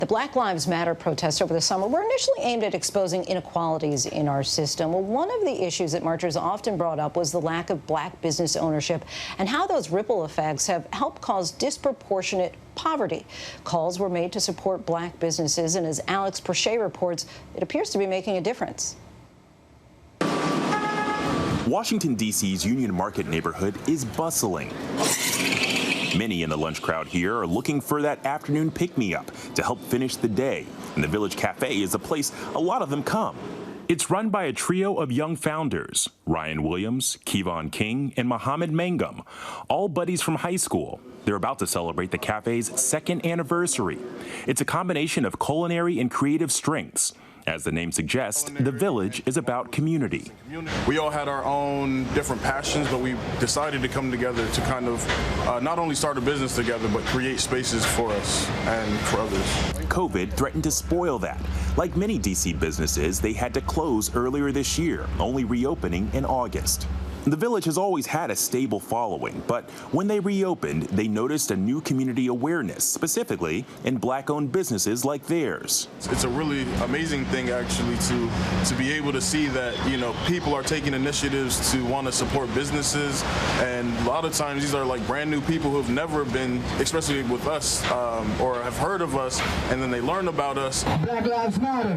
The Black Lives Matter protests over the summer were initially aimed at exposing inequalities in our system. Well, one of the issues that marchers often brought up was the lack of black business ownership and how those ripple effects have helped cause disproportionate poverty. Calls were made to support black businesses, and as Alex Presha reports, it appears to be making a difference. Washington, D.C.'s Union Market neighborhood is bustling. Many in the lunch crowd here are looking for that afternoon pick-me-up to help finish the day, and the Village Cafe is a place a lot of them come. It's run by a trio of young founders, Ryan Williams, Kevon King, and Mohammed Mangum, all buddies from high school. They're about to celebrate the cafe's second anniversary. It's a combination of culinary and creative strengths. As the name suggests, the Village is about community. We all had our own different passions, but we decided to come together to kind of not only start a business together, but create spaces for us and for others. COVID threatened to spoil that. Like many D.C. businesses, they had to close earlier this year, only reopening in August. The Village has always had a stable following, but when they reopened, they noticed a new community awareness, specifically in black-owned businesses like theirs. It's a really amazing thing, actually, to be able to see that, people are taking initiatives to want to support businesses, and a lot of times these are like brand new people who have never been, especially with us, or have heard of us, and then they learn about us. Black Lives Matter.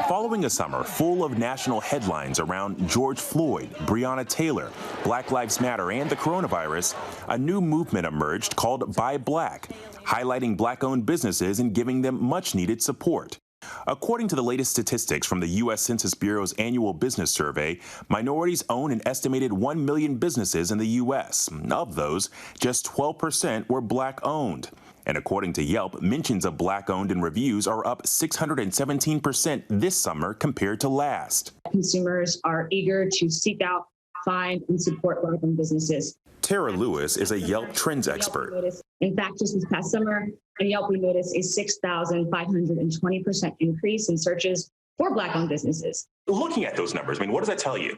Following a summer full of national headlines around George Floyd, Breonna Taylor, Black Lives Matter, and the coronavirus, a new movement emerged called Buy Black, highlighting black-owned businesses and giving them much-needed support. According to the latest statistics from the U.S. Census Bureau's annual business survey, minorities own an estimated 1 million businesses in the U.S. Of those, just 12% were black-owned. And according to Yelp, mentions of black-owned in reviews are up 617% this summer compared to last. Consumers are eager to seek out, find, and support black-owned businesses. Tara Lewis is a Yelp trends expert. In fact, just this past summer, at Yelp, we noticed a 6,520% increase in searches for black-owned businesses. Looking at those numbers, what does that tell you?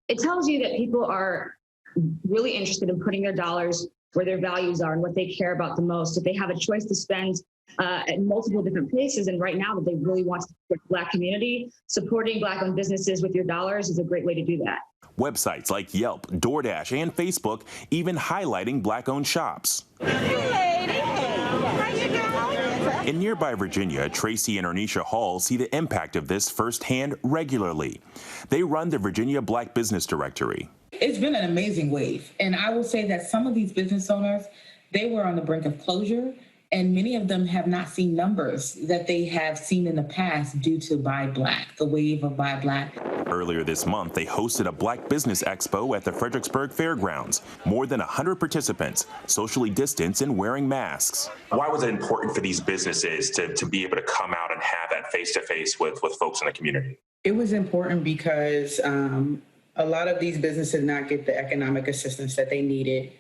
It tells you that people are really interested in putting their dollars where their values are and what they care about the most. If they have a choice to spend at multiple different places, and right now that they really want to support the Black community, supporting Black-owned businesses with your dollars is a great way to do that. Websites like Yelp, DoorDash, and Facebook even highlighting Black-owned shops. In nearby Virginia, Tracy and Ernisha Hall see the impact of this firsthand regularly. They run the Virginia Black Business Directory. It's been an amazing wave. And I will say that some of these business owners, they were on the brink of closure, and many of them have not seen numbers that they have seen in the past due to Buy Black, the wave of Buy Black. Earlier this month, they hosted a Black Business Expo at the Fredericksburg Fairgrounds. More than 100 participants, socially distanced and wearing masks. Why was it important for these businesses to be able to come out and have that face-to-face with folks in the community? It was important because a lot of these businesses did not get the economic assistance that they needed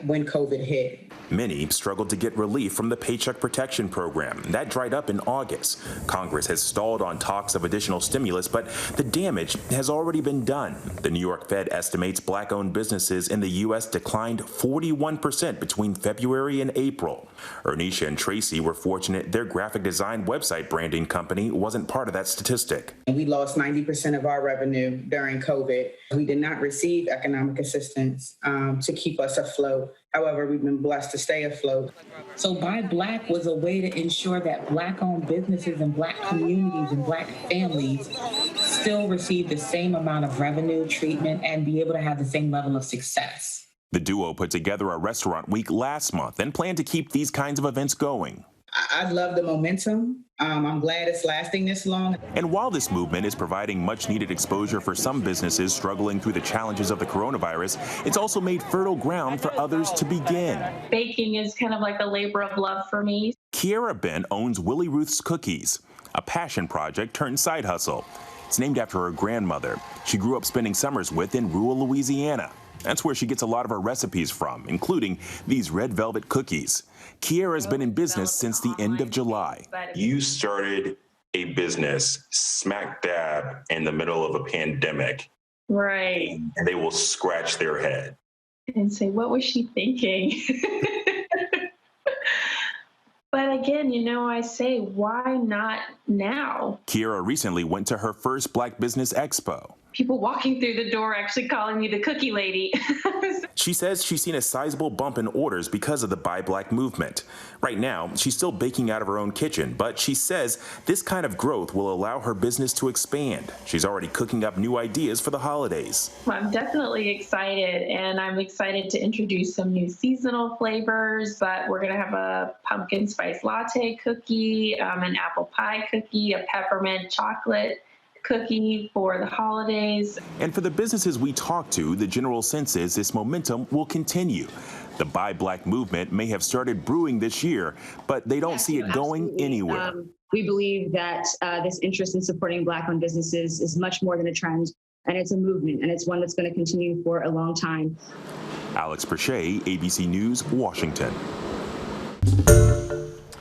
when COVID hit. Many struggled to get relief from the Paycheck Protection Program. That dried up in August. Congress has stalled on talks of additional stimulus, but the damage has already been done. The New York Fed estimates black-owned businesses in the U.S. declined 41% between February and April. Ernisha and Tracy were fortunate their graphic design website branding company wasn't part of that statistic. We lost 90% of our revenue during COVID. We did not receive economic assistance to keep us afloat. However, we've been blessed to stay afloat. So Buy Black was a way to ensure that Black-owned businesses and Black communities and Black families still receive the same amount of revenue, treatment, and be able to have the same level of success. The duo put together a restaurant week last month and plan to keep these kinds of events going. I love the momentum. I'm glad it's lasting this long. And while this movement is providing much-needed exposure for some businesses struggling through the challenges of the coronavirus, it's also made fertile ground for others to begin. Baking is kind of like a labor of love for me. Kiara Ben owns Willie Ruth's Cookies, a passion project turned side hustle. It's named after her grandmother. She grew up spending summers with in rural Louisiana. That's where she gets a lot of her recipes from, including these red velvet cookies. Kiara's been in business since the end of July. You started a business smack dab in the middle of a pandemic. Right. And they will scratch their head and say, what was she thinking? But again, I say, why not now? Kiera recently went to her first Black Business Expo. People walking through the door actually calling me the cookie lady. She says she's seen a sizable bump in orders because of the Buy Black movement. Right now, she's still baking out of her own kitchen, but she says this kind of growth will allow her business to expand. She's already cooking up new ideas for the holidays. I'm definitely excited, and I'm excited to introduce some new seasonal flavors. But we're going to have a pumpkin spice latte cookie, an apple pie cookie, a peppermint chocolate cookie for the holidays. And for the businesses we talk to, the general sense is this momentum will continue. The Buy Black movement may have started brewing this year, but they don't see it going anywhere. We believe that this interest in supporting Black-owned businesses is much more than a trend, and it's a movement, and it's one that's going to continue for a long time. Alex Presha, ABC News, Washington.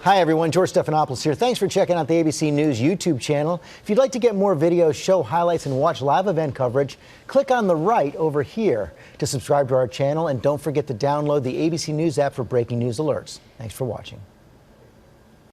Hi everyone, George Stephanopoulos here. Thanks for checking out the ABC News YouTube channel. If you'd like to get more videos, show highlights, and watch live event coverage, click on the right over here to subscribe to our channel, and don't forget to download the ABC News app for breaking news alerts. Thanks for watching.